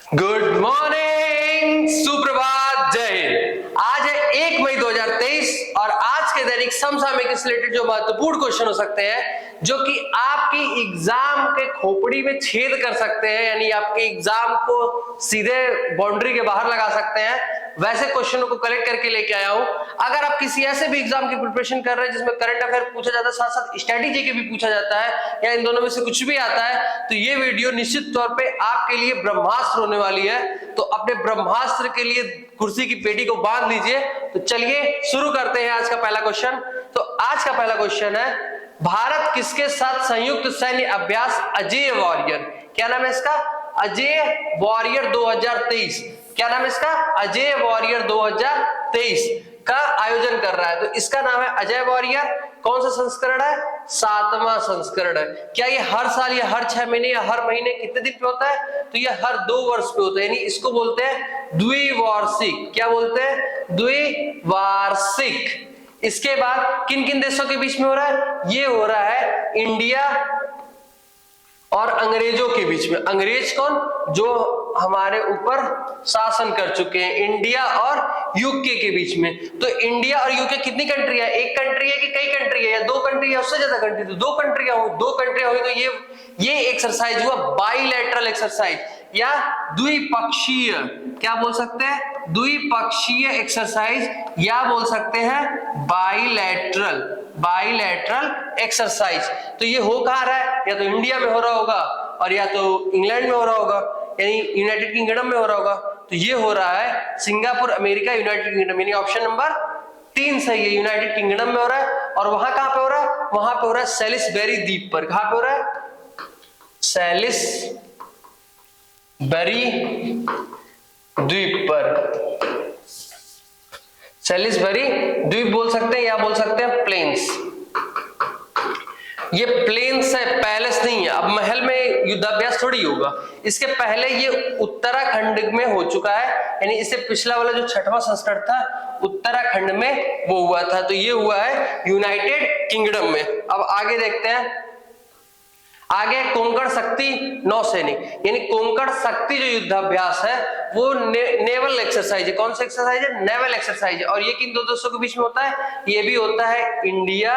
Good morning, सुप्रभात, जय हिंद। आज है 1 मई 2023 और आज के दैनिक समसामयिक से रिलेटेड जो महत्वपूर्ण क्वेश्चन हो सकते हैं जो कि आपकी एग्जाम के खोपड़ी में छेद कर सकते हैं, यानी आपके एग्जाम को सीधे बाउंड्री के बाहर लगा सकते हैं, वैसे क्वेश्चनों को कलेक्ट करके लेके आया हूं। अगर आप किसी ऐसे भी एग्जाम की प्रिपरेशन कर रहे हैं जिसमें करंट अफेयर पूछा जाता है, साथ साथ स्ट्रेटेजी के भी पूछा जाता है, या इन दोनों में से कुछ भी आता है, तो ये वीडियो निश्चित तौर पे आपके लिए ब्रह्मास्त्र होने वाली है। तो अपने ब्रह्मास्त्र के लिए कुर्सी की पेटी को बांध लीजिए। तो चलिए शुरू करते हैं आज का पहला क्वेश्चन। तो आज का पहला क्वेश्चन है, भारत किसके साथ संयुक्त सैन्य अभ्यास अजेय वॉरियर, क्या नाम है इसका, अजेय वॉरियर 2023, क्या नाम है इसका, अजेय वॉरियर 2023 का आयोजन कर रहा है। तो इसका नाम है अजय वॉरियर। कौन सा संस्करण है, 7वां संस्करण है। क्या ये हर साल या हर 6 महीने या हर महीने कितने दिन पे होता है, तो ये हर 2 वर्ष पे होता है, यानी इसको बोलते हैं द्विवार्षिक। क्या बोलते हैं, द्विवार्षिक। इसके बाद किन किन देशों के बीच में हो रहा है, ये हो रहा है इंडिया और अंग्रेजों के बीच में। अंग्रेज कौन, जो हमारे ऊपर शासन कर चुके हैं, इंडिया और यूके के बीच में। तो इंडिया और यूके कितनी कंट्री है, एक कंट्री है कि कई कंट्री है, या 2 कंट्री है, उससे ज्यादा कंट्री, तो 2 कंट्रियां हो, 2 कंट्रियां हुई, तो ये एक्सरसाइज हुआ बाइलैटरल एक्सरसाइज या द्विपक्षीय, क्या बोल सकते हैं, द्विपक्षीय एक्सरसाइज, या बोल सकते हैं बाइलैटरल एक्सरसाइज। तो ये हो कहां रहा है, या तो इंडिया में हो रहा होगा और या तो इंग्लैंड में हो रहा होगा, यानी यूनाइटेड किंगडम में हो रहा होगा। तो ये हो रहा है सिंगापुर, अमेरिका, यूनाइटेड किंगडम, यानी ऑप्शन नंबर 3 सही है, यूनाइटेड किंगडम में हो रहा है। और वहां कहां पे हो रहा है, वहां पे हो रहा है सेलिसबेरी द्वीप पर। कहां पे हो रहा है, सेलिसबेरी द्वीप पर। सेलिसबेरी द्वीप बोल सकते हैं या बोल सकते हैं प्लेन्स। ये प्लेन्स है, पैलेस नहीं है। अब महल में युद्धाभ्यास थोड़ी होगा, इसके पहले ये उत्तराखंड में हो चुका है, यानी इससे पिछला वाला जो 6वां संस्करण था उत्तराखंड में वो हुआ था। तो ये हुआ है यूनाइटेड किंगडम में। अब आगे देखते हैं, आगे कोंकण शक्ति नौसैनिक, यानी कोंकण शक्ति जो युद्धाभ्यास है वो नेवल एक्सरसाइज है। कौन सा एक्सरसाइज है, नेवल एक्सरसाइज है। और ये किन 2 देशों के बीच में होता है, ये भी होता है इंडिया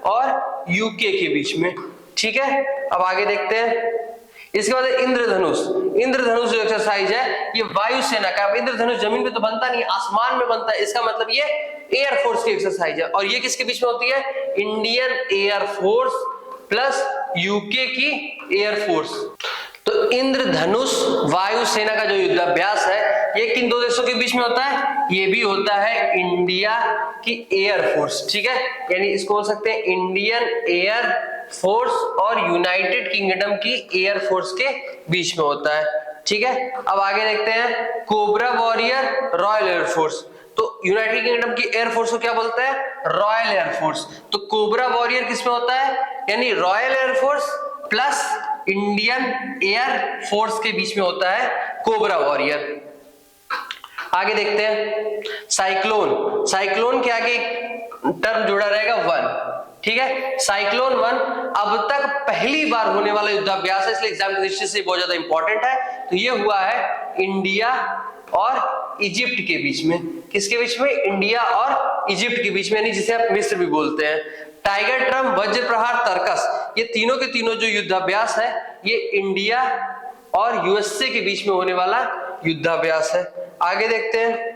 और यूके के बीच में। ठीक है, अब आगे देखते हैं। इसके बाद इंद्रधनुष। इंद्रधनुष जो एक्सरसाइज है ये वायुसेना का। इंद्रधनुष जमीन पे तो बनता नहीं, आसमान में बनता है, इसका मतलब ये एयरफोर्स की एक्सरसाइज है। और ये किसके बीच में होती है, इंडियन एयरफोर्स प्लस यूके की एयरफोर्स। तो इंद्रधनुष वायुसेना का जो युद्धाभ्यास है ये किन 2 देशों के बीच में होता है, ये भी होता है इंडिया की एयरफोर्स। ठीक है, यानी इसको बोल सकते हैं इंडियन एयर फोर्स और यूनाइटेड किंगडम की एयरफोर्स के बीच में होता है। ठीक है, अब आगे देखते हैं, कोबरा वॉरियर रॉयल एयरफोर्स। तो यूनाइटेड किंगडम की एयरफोर्स को क्या बोलते हैं, रॉयल एयरफोर्स। तो कोबरा वॉरियर किसमें होता है, यानी royal air force plus Indian air force के बीच में होता है कोबरा वॉरियर। आगे देखते हैं, साइक्लोन। साइक्लोन के आगे टर्म जुड़ा रहेगा 1। ठीक है, साइक्लोन 1 अब तक पहली बार होने वाला युद्धाभ्यास है, इसलिए एग्जाम की दृष्टि से बहुत ज्यादा इंपॉर्टेंट है। तो ये हुआ है इंडिया और इजिप्ट के बीच में। किसके बीच में, इंडिया और इजिप्ट के बीच में, यानी जिसे आप मिस्र भी बोलते हैं। टाइगर ट्रम, वज्र प्रहार, तर्कस, ये तीनों के तीनों जो युद्धाभ्यास है ये इंडिया और यूएसए के बीच में होने वाला युद्धाभ्यास है। आगे देखते हैं,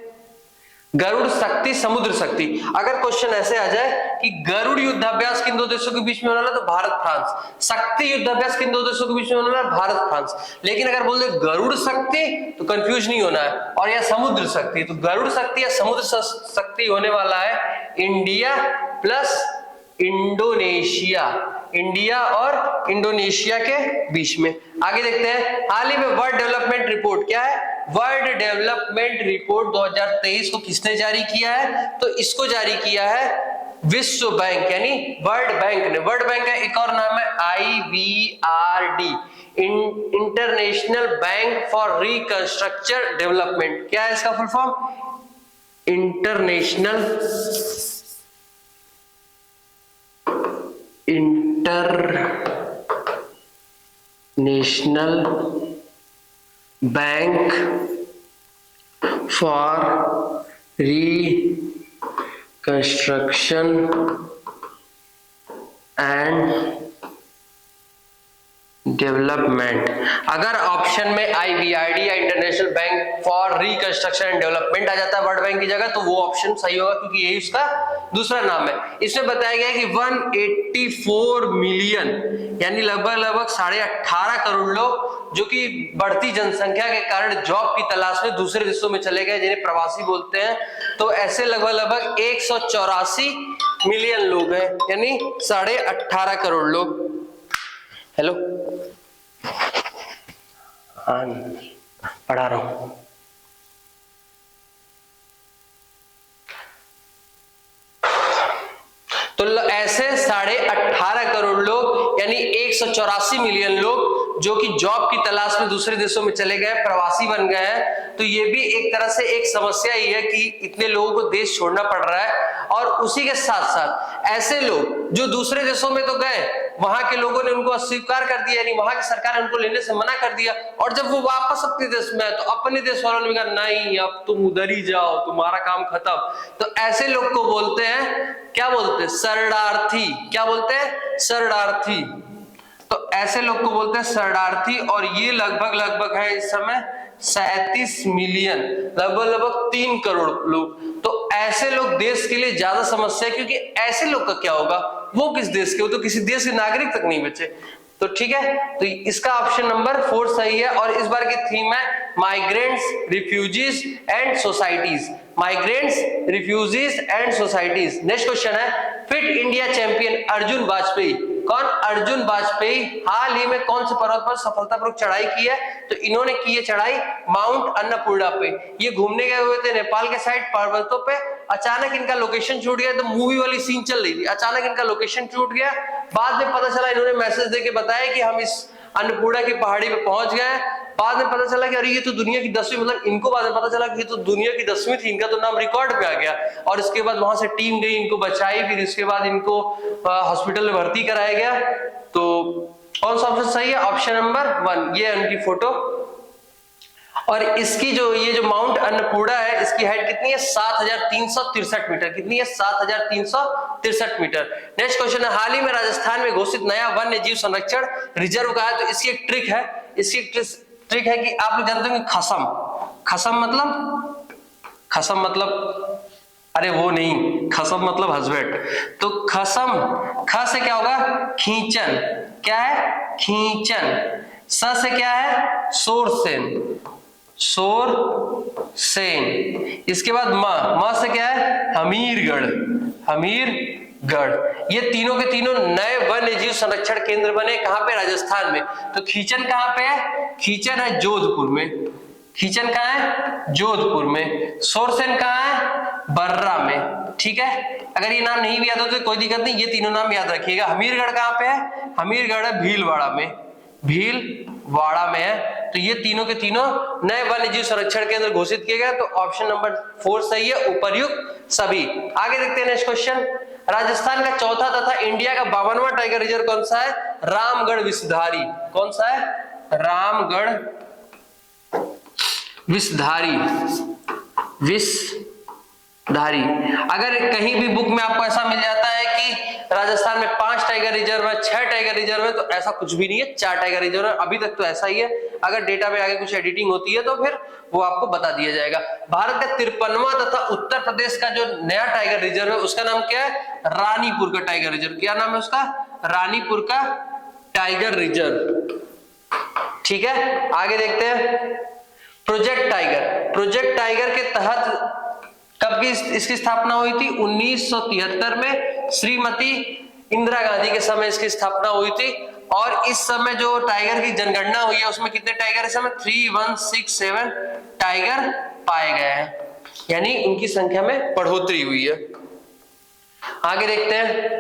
गरुड़ शक्ति, समुद्र शक्ति। अगर क्वेश्चन ऐसे आ जाए कि गरुड़ युद्धाभ्यास किन 2 देशों के बीच में होने वाला, तो भारत फ्रांस। शक्ति युद्धाभ्यास किन 2 देशों के बीच में होने वाला, भारत फ्रांस। लेकिन अगर बोल दे गरुड़ शक्ति तो कंफ्यूज नहीं होना है, और या समुद्र शक्ति, तो गरुड़ शक्ति या समुद्र शक्ति होने वाला है इंडिया प्लस इंडोनेशिया, इंडिया और इंडोनेशिया के बीच में। आगे देखते हैं, हाल ही में वर्ल्ड डेवलपमेंट रिपोर्ट, क्या है, वर्ल्ड डेवलपमेंट रिपोर्ट 2023 को किसने जारी किया है, तो इसको जारी किया है विश्व बैंक, यानी वर्ल्ड बैंक ने। वर्ल्ड बैंक का एक और नाम है IBRD, International Bank for Reconstruction Development. क्या है इसका full form, International Bank for Reconstruction and Development. अगर ऑप्शन में IBRD या International Bank for Reconstruction and Development आ जाता है वर्ल्ड बैंक की जगह, तो वो ऑप्शन सही होगा, क्योंकि यही उसका दूसरा नाम है। इसमें बताया गया है कि 184 मिलियन यानी लगभग 18.5 करोड़ लोग जो कि बढ़ती जनसंख्या के कारण जॉब की तलाश में दूसरे देशों में चले गए, जिन्हें प्रवासी बोलते हैं। तो ऐसे लगभग 184 मिलियन लोग हैं, यानी 18.5 करोड़ लोग। हेलो, पढ़ा रहा हूं। तो ऐसे 18.5 करोड़ लोग यानी 184 मिलियन लोग जो कि जॉब की तलाश में दूसरे देशों में चले गए, प्रवासी बन गए हैं। तो ये भी एक तरह से एक समस्या ही है कि इतने लोगों को देश छोड़ना पड़ रहा है। और उसी के साथ साथ ऐसे लोग जो दूसरे देशों में तो गए, वहां के लोगों ने उनको अस्वीकार कर दिया, यानी वहां की सरकार ने उनको लेने से मना कर दिया। और जब वो वापस अपने देश में है तो अपने देश वालों ने कहा नहीं, अब तुम उधर ही जाओ, तुम्हारा काम खत्म। तो ऐसे लोग को बोलते हैं, क्या बोलते हैं? शरणार्थी। क्या बोलते हैं? शरणार्थी। तो ऐसे लोग को बोलते हैं शरणार्थी। और ये लगभग है इस समय 37 मिलियन, लगभग 3 करोड़ लोग। तो ऐसे लोग देश के लिए ज्यादा समस्या है, क्योंकि ऐसे लोग का क्या होगा? वो किस देश के? वो तो किसी देश के नागरिक तक नहीं बचे। तो ठीक है, तो इसका ऑप्शन नंबर 4 सही है। और इस बार की थीम है migrants, refugees and societies. Migrants, refugees and societies. Next question है, fit India champion Arjun Vajpayee. कौन? अर्जुन वाजपेयी हाल ही में कौन से पर्वत पर सफलतापूर्वक चढ़ाई की है? तो इन्होंने की है चढ़ाई माउंट अन्नपूर्णा पे। ये घूमने गए हुए थे नेपाल के साइड पर्वतों पे। अचानक इनका लोकेशन छूट गया। तो मूवी वाली सीन चल रही थी, अचानक इनका लोकेशन छूट गया। बाद में पता चला, इन्होंने मैसेज देके बताया कि हम इस अन्नपूर्णा की पहाड़ी पे पहुंच गए। बाद में पता चला कि अरे ये तो दुनिया की 10वीं, मतलब इनको बाद में पता चला कि ये तो दुनिया की 10वीं थी, इनका तो नाम रिकॉर्ड पे आ गया। और इसके बाद वहां से टीम गई, इनको बचाई, फिर इसके बाद इनको हॉस्पिटल में भर्ती कराया गया। तो कौन सा ऑप्शन सही है? Option number 1। ये उनकी फोटो। और इसकी ये जो माउंट अन्नपूर्णा है, इसकी हाइट कितनी है? 7363 मीटर। कितनी है? 7363 मीटर। नेक्स्ट क्वेश्चन है, हाल ही में राजस्थान में घोषित नया वन्य जीव संरक्षण रिजर्व का है। तो इसकी एक ट्रिक है, इसकी ट्रिक है कि आप लोग जानते होंगे खसम। खसम मतलब अरे वो नहीं, खसम मतलब हस्बैंड। तो खसम, ख से क्या होगा? खींचन। क्या है? खींचन। स से क्या है? शोरसेन। शोरसेन। इसके बाद म से क्या है? हमीरगढ़। हमीरगढ़। ये तीनों के तीनों नए वन्य जीव संरक्षण केंद्र बने। कहां पे? राजस्थान में। तो खींचन कहां पे है? खींचन है जोधपुर में। खींचन कहां है? जोधपुर में। शोरसेन कहां है? बर्रा में। ठीक है, अगर ये नाम नहीं भी याद हो तो कोई दिक्कत नहीं, ये तीनों नाम याद रखिएगा। हमीरगढ़ कहां पे है? हमीरगढ़ है भीलवाड़ा में। भीलवाड़ा में है। तो ये तीनों के तीनों नए वन्य जीव संरक्षण केंद्र घोषित किए गए। तो ऑप्शन नंबर 4 सही है, उपर्युक्त सभी। आगे देखते हैं नेक्स्ट क्वेश्चन। राजस्थान का चौथा तथा इंडिया का 52वां टाइगर रिजर्व कौन सा है? रामगढ़ विषधारी। कौन सा है? रामगढ़ विषधारी। विषधारी। अगर कहीं भी बुक में आपको ऐसा मिल जाता है कि राजस्थान में 5 टाइगर रिजर्व है, 6 टाइगर रिजर्व है, तो ऐसा कुछ भी नहीं है, 4 टाइगर रिजर्व है। अभी तक तो ऐसा ही है। अगर डेटा में आगे कुछ एडिटिंग होती है तो फिर वो आपको बता दिया जाएगा। भारत का 53वां तथा उत्तर प्रदेश का जो नया टाइगर रिजर्व है उसका नाम क्या है? रानीपुर का टाइगर रिजर्व। क्या नाम है उसका? रानीपुर का टाइगर रिजर्व। ठीक है, आगे देखते हैं। Project tiger. प्रोजेक्ट टाइगर के तहत कब की इसकी स्थापना हुई थी? 1973 में श्रीमती इंदिरा गांधी के समय इसकी स्थापना हुई थी। और इस समय जो टाइगर की जनगणना हुई है उसमें कितने टाइगर इस समय? 3167 टाइगर पाए गए हैं, यानी उनकी संख्या में बढ़ोतरी हुई है। आगे देखते हैं।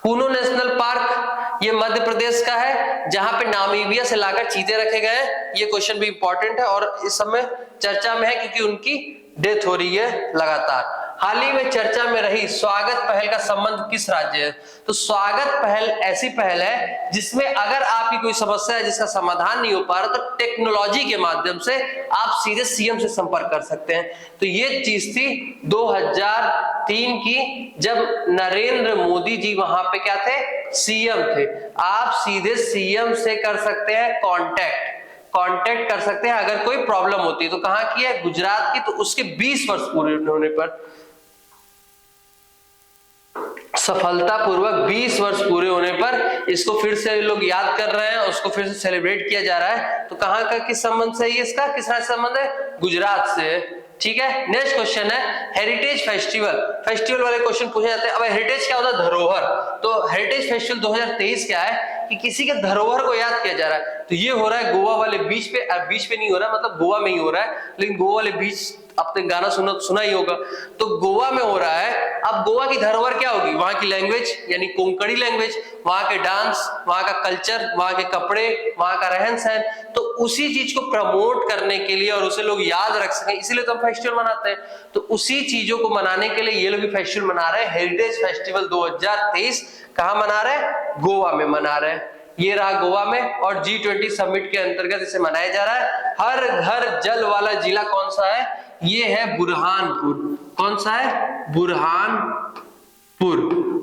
कूनो नेशनल पार्क, ये मध्य प्रदेश का है, जहां पे नामीबिया से लाकर चीते रखे गए हैं। ये क्वेश्चन भी इंपॉर्टेंट है और इस समय चर्चा में है क्योंकि उनकी डेथ हो रही है लगातार। हाल ही में चर्चा में रही स्वागत पहल का संबंध किस राज्य है? तो स्वागत पहल ऐसी पहल है जिसमें अगर आपकी कोई समस्या है जिसका समाधान नहीं हो पा रहा, तो टेक्नोलॉजी के माध्यम से आप सीधे सीएम से संपर्क कर सकते हैं। तो ये चीज थी 2003 की, जब नरेंद्र मोदी जी वहां पे क्या थे? सीएम थे। आप सीधे सीएम से कर सकते हैं कांटेक्ट कर सकते हैं अगर कोई प्रॉब्लम होती है। तो कहां की है? गुजरात की। तो उसके 20 वर्ष पूरे होने पर, सफलतापूर्वक 20 वर्ष पूरे होने पर इसको फिर से लोग याद कर रहे हैं, उसको फिर से सेलिब्रेट किया जा रहा है। तो कहां का किस संबंध से? इसका किस राज्य से संबंध है? गुजरात से। ठीक है, नेक्स्ट क्वेश्चन है हेरिटेज फेस्टिवल वाले क्वेश्चन पूछे जाते हैं। अब हेरिटेज क्या होता है? धरोहर। तो हेरिटेज फेस्टिवल 2023 क्या है कि किसी के धरोहर को याद किया जा रहा है। तो ये हो रहा है गोवा वाले बीच पे, बीच पे नहीं हो रहा, मतलब गोवा में ही हो रहा है, लेकिन गोवा वाले बीच आपने गाना सुना ही होगा। तो गोवा में हो रहा है। अब गोवा की धरोहर क्या होगी? वहां की लैंग्वेज यानी कोंकणी लैंग्वेज, वहां के डांस, वहां का कल्चर, वहां के कपड़े, वहां का रहन सहन। तो उसी चीज को प्रमोट करने के लिए और उसे लोग याद रख सकें, इसीलिए तो हम फेस्टिवल मनाते हैं। तो उसी चीजों को मनाने के लिए ये लोग भी फेस्टिवल मना रहे हैं। हेरिटेज फेस्टिवल 2023 कहां मना रहे हैं? गोवा में मना रहे हैं। ये रहा गोवा में, और G20 समिट के अंतर्गत इसे मनाया जा रहा है। हर घर जल वाला जिला कौन सा है? ये है बुरहानपुर। कौन सा है? बुरहानपुर।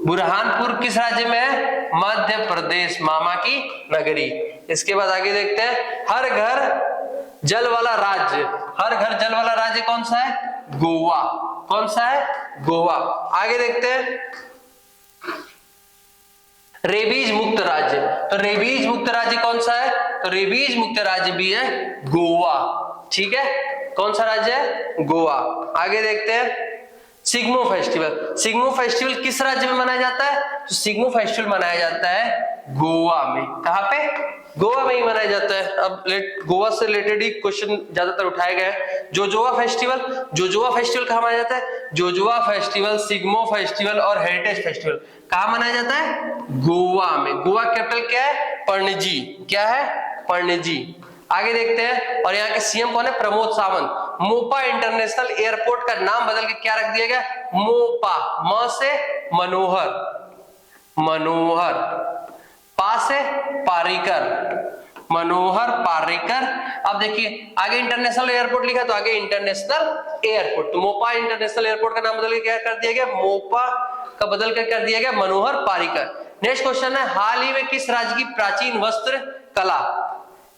बुरहानपुर किस राज्य में है? मध्य प्रदेश, मामा की नगरी। इसके बाद आगे देखते हैं हर घर जल वाला राज्य। हर घर जल वाला राज्य कौन सा है? गोवा। कौन सा है? गोवा। आगे देखते हैं रेबीज मुक्त राज्य। तो रेबीज मुक्त राज्य कौन सा है? तो रेबीज मुक्त राज्य भी है गोवा। ठीक है, कौन सा राज्य है? गोवा। आगे देखते हैं सिग्मो फेस्टिवल किस राज्य में मनाया जाता है? तो सिग्मो फेस्टिवल मनाया जाता है गोवा में। कहां पे? गोवा में ही मनाया जाता है। अब गोवा से रिलेटेड ही क्वेश्चन ज्यादातर उठाए गए। जोजोवा फेस्टिवल कहां मनाया जाता है? जोजोवा फेस्टिवल, सिग्मो फेस्टिवल और हेरिटेज फेस्टिवल कहां मनाया जाता है? गोवा में। गोवा कैपिटल क्या है? पणजी। क्या है? पणजी। आगे देखते हैं, और यहाँ के सीएम कौन है? प्रमोद सावंत। मोपा इंटरनेशनल एयरपोर्ट का नाम बदल के क्या रख दिया गया? मोपा। म से मनोहर, पा से पारिकर, मनोहर पारिकर। अब देखिए आगे इंटरनेशनल एयरपोर्ट लिखा, तो आगे इंटरनेशनल एयरपोर्ट। तो मोपा इंटरनेशनल एयरपोर्ट का नाम बदल के क्या कर दिया गया? मोपा का बदल कर दिया गया मनोहर पारिकर। नेक्स्ट क्वेश्चन है हाल ही में किस राज्य की प्राचीन वस्त्र कला,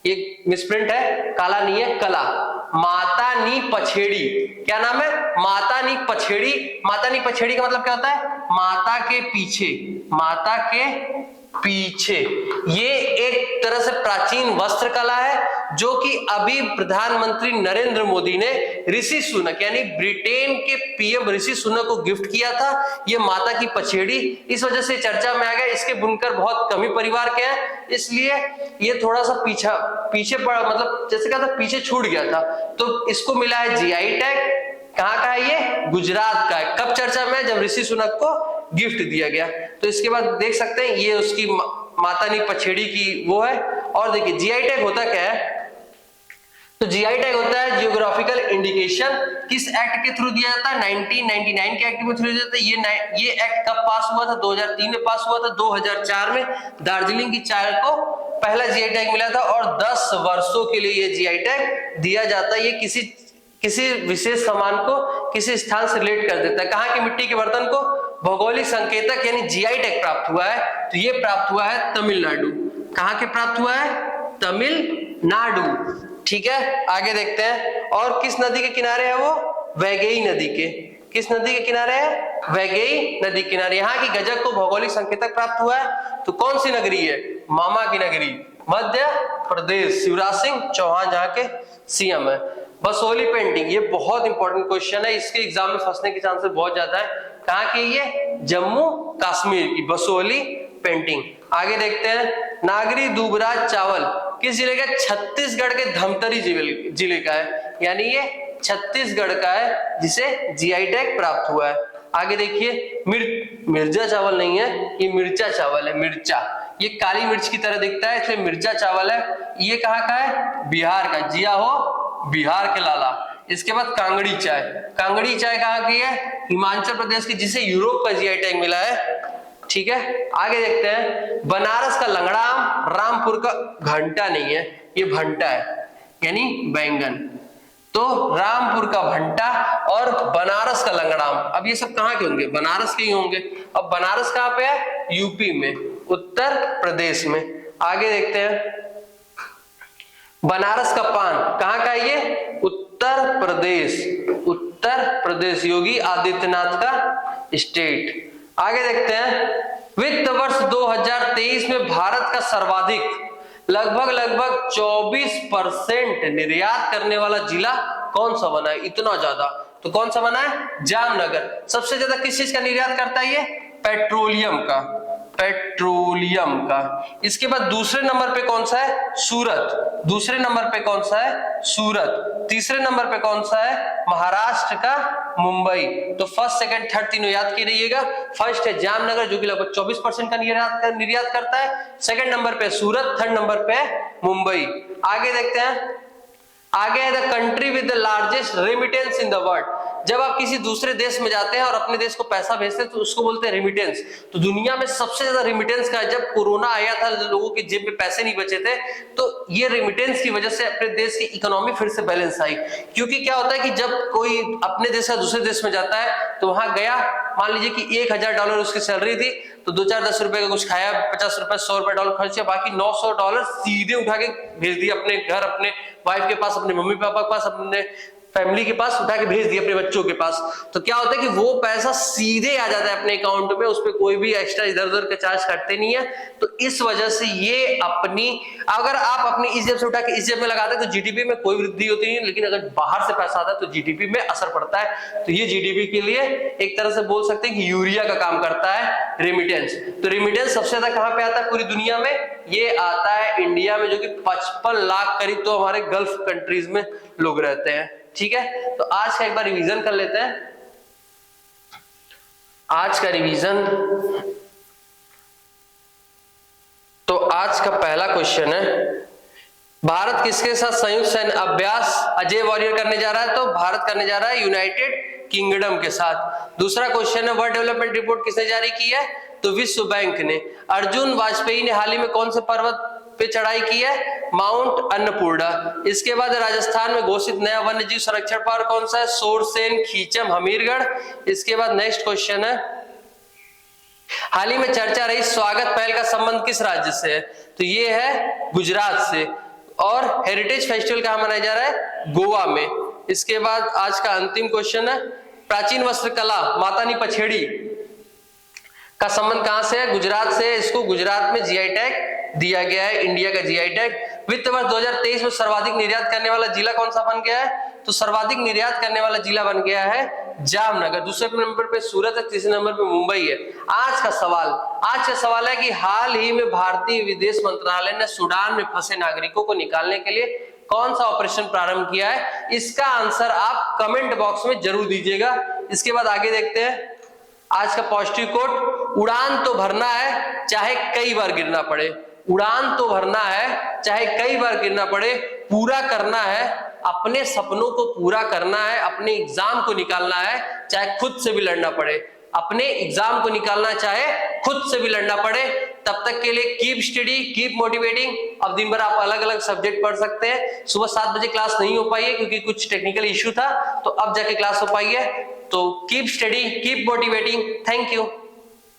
ये मिसप्रिंट है, काला नहीं है, कला, मातानी पछेड़ी। क्या नाम है? मातानी पछेड़ी। मातानी पछेड़ी का मतलब क्या होता है? माता के पीछे, माता के पीछे। ये एक तरह से प्राचीन वस्त्र कला है जो कि अभी प्रधानमंत्री नरेंद्र मोदी ने ऋषि सुनक यानी ब्रिटेन के पीएम ऋषि सुनक को गिफ्ट किया था। ये माता की पछेड़ी इस वजह से चर्चा में आ गया। इसके बुनकर बहुत कम ही परिवार के हैं, इसलिए ये थोड़ा सा पीछे पड़ा, मतलब जैसे कहा था पीछे छूट गया था। तो इसको मिला है जीआई टैग। कहां का है ये? गुजरात का है। कब चर्चा में? जब ऋषि सुनक को गिफ्ट दिया गया। तो इसके बाद देख सकते हैं ये उसकी मातानी पछेड़ी की वो है। और देखिए जीआई टैग होता क्या है? तो जीआई टैग होता है जियोग्राफिकल इंडिकेशन। किस एक्ट के थ्रू दिया जाता है? 1999 के एक्ट में थ्रू दिया जाता है। ये एक्ट कब पास हुआ था? 2003 में पास हुआ था। 2004 में दार्जिलिंग की चाय को पहला जीआई टैग मिला था और 10 वर्षों के लिए ये जीआई टैग दिया जाता है। ये किसी विशेष सामान को किसी स्थान से रिलेट कर देता है। कहां की मिट्टी के बर्तन को भौगोलिक संकेतक यानी जीआई टैग प्राप्त हुआ है। तो ये प्राप्त हुआ है तमिलनाडु। कहां के प्राप्त हुआ है? तमिलनाडु। ठीक है, आगे देखते हैं। और किस नदी के किनारे है वो? वैगई नदी के। किस नदी के किनारे है? वैगई नदी के किनारे। यहाँ की गजक को भौगोलिक संकेतक प्राप्त हुआ है। तो कौन सी नगरी है? मामा की नगरी, मध्य प्रदेश। शिवराज सिंह चौहान जहाँ के सीएम है। बसोली पेंटिंग, ये बहुत इंपॉर्टेंट क्वेश्चन है, इसके एग्जाम में फंसने के चांसेस बहुत ज्यादा है। कहाँ की? ये जम्मू कश्मीर की बसोली पेंटिंग। आगे देखते हैं नागरी दूबराज चावल किस जिले का? छत्तीसगढ़ के धमतरी जिले का है, यानी ये छत्तीसगढ़ का है जिसे जीआई टैग प्राप्त हुआ है। आगे देखिए मिर्जा चावल नहीं है, ये मिर्चा चावल है। मिर्चा ये काली मिर्च की तरह दिखता है इसलिए मिर्चा चावल है। ये कहाँ का है? बिहार का। जिया हो बिहार के लाला। इसके बाद कांगड़ी चाय, कांगड़ी चाय कहाँ की है? हिमाचल प्रदेश की, जिसे यूरोप का जीआई टैग मिला है। ठीक है, आगे देखते हैं। बनारस का लंगड़ा आम, रामपुर का घंटा नहीं है, ये भंटा है, यानी बैंगन। तो रामपुर का भंटा और बनारस का लंगड़ा आम, अब ये सब कहाँ के होंगे? बनारस के ही होंगे। अब बनारस कहाँ पे है? यूपी में, उत्तर प्रदेश में। आगे देखते हैं। बनारस का पान कहाँ का है? ये उत्तर प्रदेश, उत्तर प्रदेश, योगी आदित्यनाथ का स्टेट। आगे देखते हैं। वित्त वर्ष 2023 में भारत का सर्वाधिक लगभग 24% निर्यात करने वाला जिला कौन सा बना है? इतना ज्यादा, तो कौन सा बना है? जामनगर। सबसे ज्यादा किस चीज का निर्यात करता है ये? पेट्रोलियम का, पेट्रोलियम का। इसके बाद दूसरे नंबर पे कौन सा है? सूरत। दूसरे नंबर पे कौन सा है? सूरत। तीसरे नंबर पे कौन सा है? महाराष्ट्र का मुंबई। तो फर्स्ट, सेकंड, थर्ड तीनों याद की रहिएगा। फर्स्ट है जामनगर जो कि लगभग 24% का निर्यात करता है। सेकंड नंबर पे सूरत, थर्ड नंबर पे मुंबई। आगे देखते हैं। आगे है the country with the largest remittance in the world. जब आप किसी दूसरे देश में जाते हैं और अपने देश को पैसा भेजते हैं तो उसको बोलते हैं रेमिटेंस। तो दुनिया में सबसे ज्यादा रेमिटेंस का, जब कोरोना आया था, लोगों के जेब में पैसे नहीं बचे थे, तो ये रेमिटेंस की वजह से अपने देश की इकोनॉमी फिर से बैलेंस आई। क्योंकि क्या होता है कि जब कोई अपने देश से दूसरे देश में जाता है तो वहां गया, मान लीजिए कि $1000 उसकी सैलरी थी, तो 2-4-10 रुपए का कुछ खाया, 50 रुपए, $100 खर्च किया, बाकी $900 सीधे उठा के भेज दिया अपने घर, अपने वाइफ के पास, अपने मम्मी पापा के पास, अपने फैमिली के पास उठा के भेज दिया, अपने बच्चों के पास। तो क्या होता है कि वो पैसा सीधे आ जाता है अपने अकाउंट में, उस पर कोई भी एक्स्ट्रा इधर उधर के चार्ज करते नहीं है। तो इस वजह से ये अपनी, अगर आप अपनी इस जेब से उठा के इस जेब में लगाते हैं तो जीडीपी में कोई वृद्धि होती नहीं, लेकिन अगर बाहर से पैसा आता है तो जीडीपी में असर पड़ता है। तो ये जीडीपी के लिए एक तरह से बोल सकते हैं कि यूरिया का काम करता है रेमिटेंस। तो रेमिटेंस सबसे ज्यादा कहां पे आता है पूरी दुनिया में? ये आता है इंडिया में, जो कि 55 लाख करीब तो हमारे गल्फ कंट्रीज में लोग रहते हैं। ठीक है, तो आज का एक बार रिवीजन कर लेते हैं। आज का रिवीजन, तो आज का पहला क्वेश्चन है, भारत किसके साथ संयुक्त सैन्य अभ्यास अजय वॉरियर करने जा रहा है? तो भारत करने जा रहा है यूनाइटेड किंगडम के साथ। दूसरा क्वेश्चन है, वर्ल्ड डेवलपमेंट रिपोर्ट किसने जारी की है? तो विश्व बैंक ने। अर्जुन वाजपेयी ने हाल ही में कौन से पर्वत पे चढ़ाई की है? माउंट अन्नपूर्णा। इसके बाद राजस्थान में घोषित नया वन्य जीव संरक्षण पार्क कौन सा है? सोरसेन, खीचम, हमीरगढ़। इसके बाद नेक्स्ट क्वेश्चन है, हाल ही में चर्चा रही स्वागत पहल का संबंध किस राज्य से है? तो ये है गुजरात से। और हेरिटेज फेस्टिवल कहां मनाया जा रहा है? गोवा में। इसके बाद आज का अंतिम क्वेश्चन है, प्राचीन वस्त्र कला मातानी पछेड़ी का संबंध कहां से है? गुजरात से। इसको गुजरात में जीआई टैग दिया गया है, इंडिया का जीआई टैग। वित्त वर्ष 2023 में सर्वाधिक निर्यात करने वाला जिला कौन सा बन गया है? तो सर्वाधिक निर्यात करने वाला जिला बन गया है जामनगर। दूसरे नंबर पे सूरत है, तीसरे नंबर पे मुंबई है। आज का सवाल है कि हाल ही में भारतीय विदेश मंत्रालय ने सूडान में फंसे नागरिकों को निकालने के लिए कौन सा ऑपरेशन प्रारंभ किया है? इसका आंसर आप कमेंट बॉक्स में जरूर दीजिएगा। इसके बाद आगे देखते हैं आज का पॉजिटिव कोट, उड़ान तो भरना है चाहे कई बार गिरना पड़े। उड़ान तो भरना है चाहे कई बार गिरना पड़े, पूरा करना है, अपने सपनों को पूरा करना है, अपने एग्जाम को निकालना है चाहे खुद से भी लड़ना पड़े। अपने एग्जाम को निकालना चाहे खुद से भी लड़ना पड़े। तब तक के लिए कीप स्टडी, कीप मोटिवेटिंग। अब दिन भर आप अलग अलग सब्जेक्ट पढ़ सकते हैं। सुबह 7 बजे क्लास नहीं हो पाई है क्योंकि कुछ टेक्निकल इश्यू था, तो अब जाके क्लास हो पाई है। तो keep study, keep motivating. Thank you.